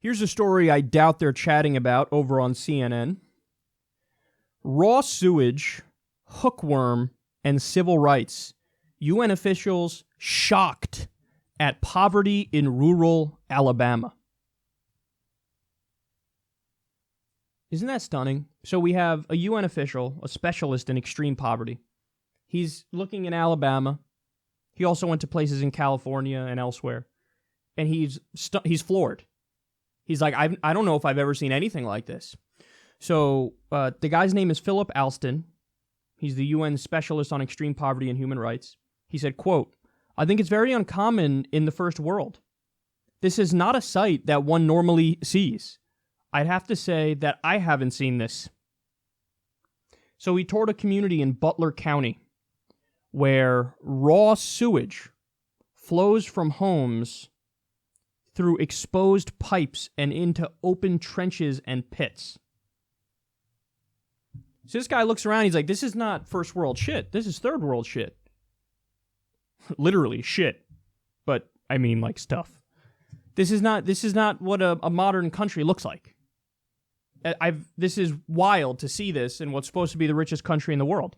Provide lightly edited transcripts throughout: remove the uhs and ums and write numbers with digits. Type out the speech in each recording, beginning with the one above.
Here's a story I doubt they're chatting about over on CNN. Raw sewage, hookworm, and civil rights. UN officials shocked at poverty in rural Alabama. Isn't that stunning? So we have a UN official, a specialist in extreme poverty. He's looking in Alabama. He also went to places in California and elsewhere. And he's floored. He's like, I don't know if I've ever seen anything like this. So the guy's name is Philip Alston. He's the UN specialist on extreme poverty and human rights. He said, quote, I think it's very uncommon in the first world. This is not a sight that one normally sees. I'd have to say that I haven't seen this. So he toured a community in Butler County where raw sewage flows from homes through exposed pipes and into open trenches and pits. So this guy looks around, he's like, this is not first world shit. This is third world shit. Literally shit. But I mean like stuff. This is not what a modern country looks like. This is wild to see this in what's supposed to be the richest country in the world.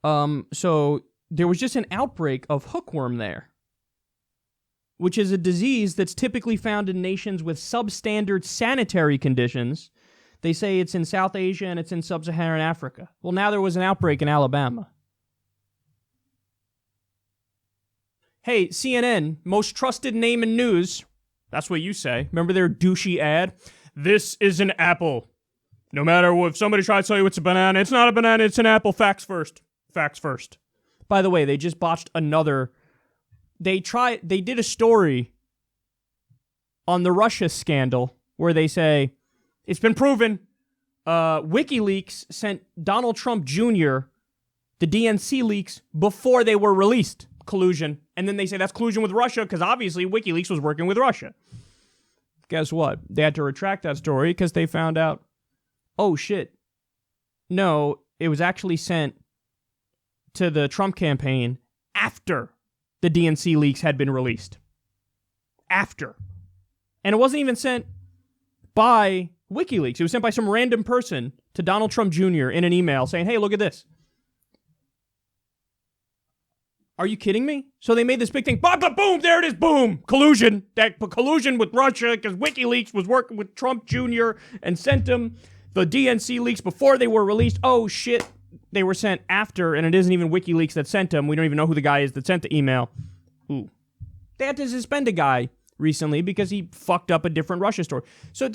So there was just an outbreak of hookworm there, which is a disease that's typically found in nations with substandard sanitary conditions. They say it's in South Asia and it's in sub-Saharan Africa. Well, now there was an outbreak in Alabama. Hey, CNN, most trusted name in news. That's what you say. Remember their douchey ad? This is an apple. No matter if somebody tries to tell you it's a banana, it's not a banana, it's an apple. Facts first. Facts first. By the way, they just botched another. They did a story on the Russia scandal where they say, it's been proven, WikiLeaks sent Donald Trump Jr. the DNC leaks before they were released. Collusion. And then they say that's collusion with Russia because obviously WikiLeaks was working with Russia. Guess what? They had to retract that story because they found out, oh shit, no, it was actually sent to the Trump campaign after the DNC leaks had been released. After. And it wasn't even sent by WikiLeaks. It was sent by some random person to Donald Trump Jr. in an email saying, hey, look at this. Are you kidding me? So they made this big thing. Boom, there it is. Boom. Collusion. Collusion with Russia because WikiLeaks was working with Trump Jr. and sent him the DNC leaks before they were released. Oh, shit. They were sent after, and it isn't even WikiLeaks that sent them. We don't even know who the guy is that sent the email. Ooh. They had to suspend a guy recently because he fucked up a different Russia story. So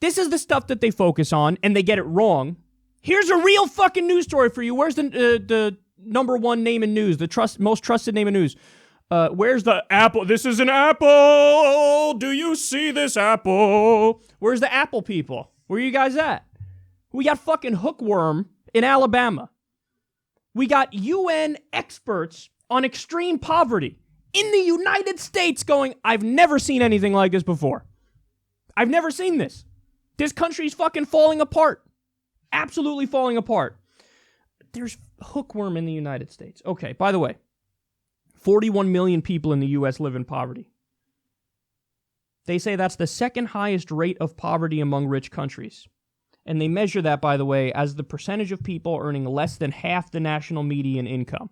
this is the stuff that they focus on, and they get it wrong. Here's a real fucking news story for you. Where's the number one name in news, the most trusted name in news? Where's the apple? This is an apple. Do you see this apple? Where's the Apple people? Where are you guys at? We got fucking hookworm in Alabama. We got UN experts on extreme poverty in the United States going, I've never seen anything like this before. I've never seen this. This country's fucking falling apart. Absolutely falling apart. There's hookworm in the United States. Okay, by the way, 41 million people in the U.S. live in poverty. They say that's the second highest rate of poverty among rich countries. And they measure that, by the way, as the percentage of people earning less than half the national median income.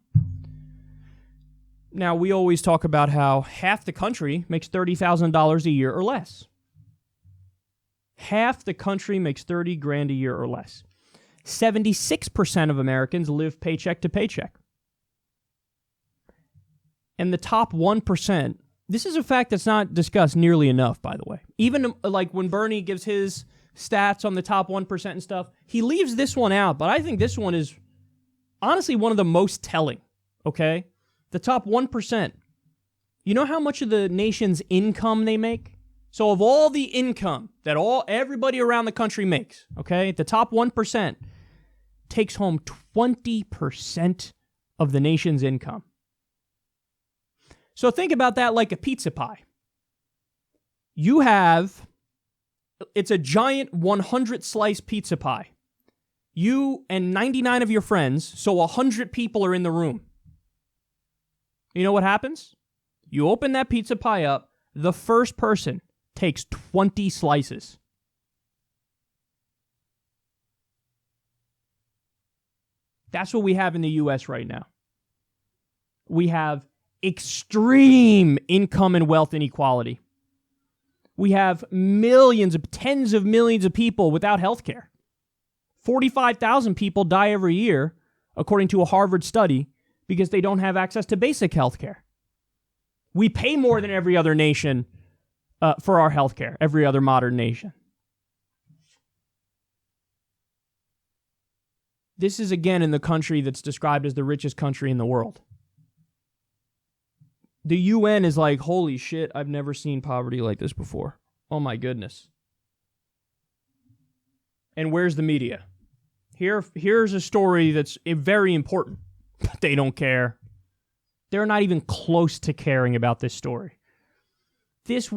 Now, we always talk about how half the country makes $30,000 a year or less. Half the country makes $30,000 a year or less. 76% of Americans live paycheck to paycheck. And the top 1%, this is a fact that's not discussed nearly enough, by the way. Even like when Bernie gives his stats on the top 1% and stuff, he leaves this one out, but I think this one is honestly one of the most telling, okay? The top 1%. You know how much of the nation's income they make? So of all the income that everybody around the country makes, okay, the top 1% takes home 20% of the nation's income. So think about that like a pizza pie. It's a giant 100-slice pizza pie. You and 99 of your friends, so 100 people are in the room. You know what happens? You open that pizza pie up, the first person takes 20 slices. That's what we have in the U.S. right now. We have extreme income and wealth inequality. We have tens of millions of people without health care. 45,000 people die every year, according to a Harvard study, because they don't have access to basic health care. We pay more than every other nation for our health care, every other modern nation. This is, again, in the country that's described as the richest country in the world. The UN is like, holy shit, I've never seen poverty like this before. Oh my goodness. And where's the media? Here's a story that's very important, but they don't care. They're not even close to caring about this story. If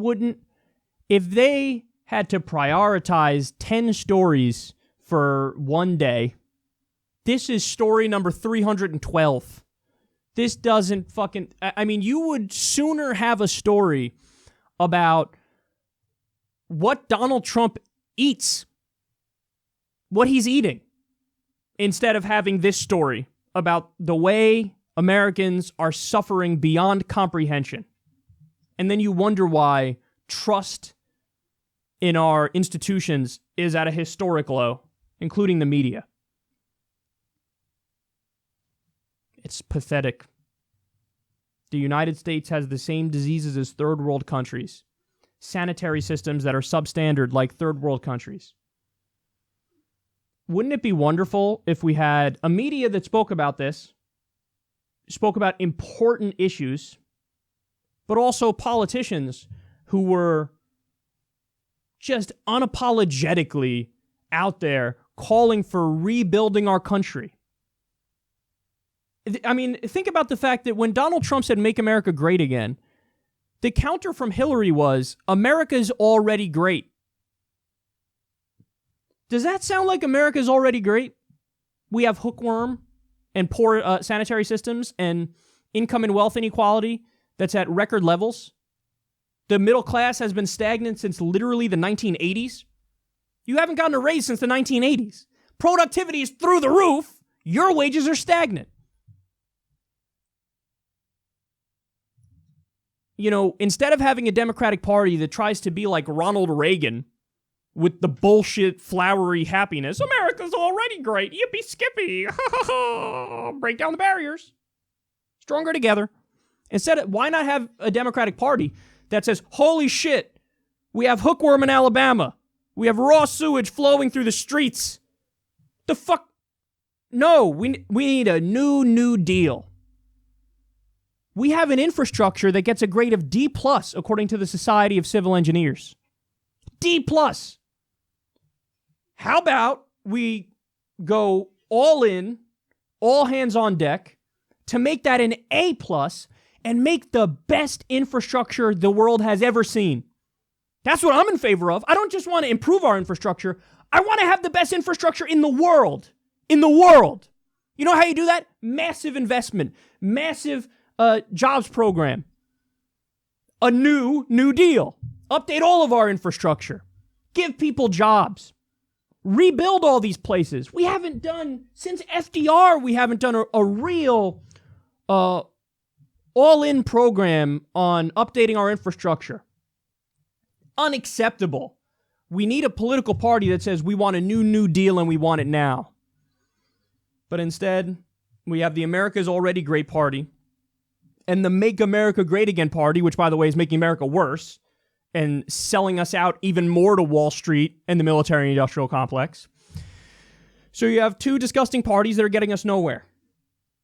they had to prioritize 10 stories for one day, this is story number 312. This doesn't you would sooner have a story about what Donald Trump eats, what he's eating, instead of having this story about the way Americans are suffering beyond comprehension. And then you wonder why trust in our institutions is at a historic low, including the media. It's pathetic. The United States has the same diseases as third world countries. Sanitary systems that are substandard like third world countries. Wouldn't it be wonderful if we had a media that spoke about this, spoke about important issues, but also politicians who were just unapologetically out there calling for rebuilding our country? I mean, think about the fact that when Donald Trump said, "Make America Great Again," the counter from Hillary was, "America's already great." Does that sound like America's already great? We have hookworm and poor sanitary systems and income and wealth inequality that's at record levels. The middle class has been stagnant since literally the 1980s. You haven't gotten a raise since the 1980s. Productivity is through the roof. Your wages are stagnant. You know, instead of having a Democratic Party that tries to be like Ronald Reagan with the bullshit, flowery happiness, America's already great, yippee skippy, break down the barriers, stronger together. Instead, why not have a Democratic Party that says, holy shit, we have hookworm in Alabama, we have raw sewage flowing through the streets. The fuck? No, we need a new deal. We have an infrastructure that gets a grade of D+, according to the Society of Civil Engineers. D+. How about we go all in, all hands on deck, to make that an A+, and make the best infrastructure the world has ever seen? That's what I'm in favor of. I don't just want to improve our infrastructure. I want to have the best infrastructure in the world. In the world. You know how you do that? Massive investment. Massive jobs program. A new deal. Update all of our infrastructure. Give people jobs. Rebuild all these places. We haven't done, since FDR, we haven't done a real all-in program on updating our infrastructure. Unacceptable. We need a political party that says we want a new deal and we want it now. But instead, we have the America's Already Great Party and the Make America Great Again Party, which, by the way, is making America worse and selling us out even more to Wall Street and the military-industrial complex. So you have two disgusting parties that are getting us nowhere.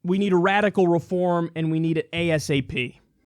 We need a radical reform, and we need it ASAP.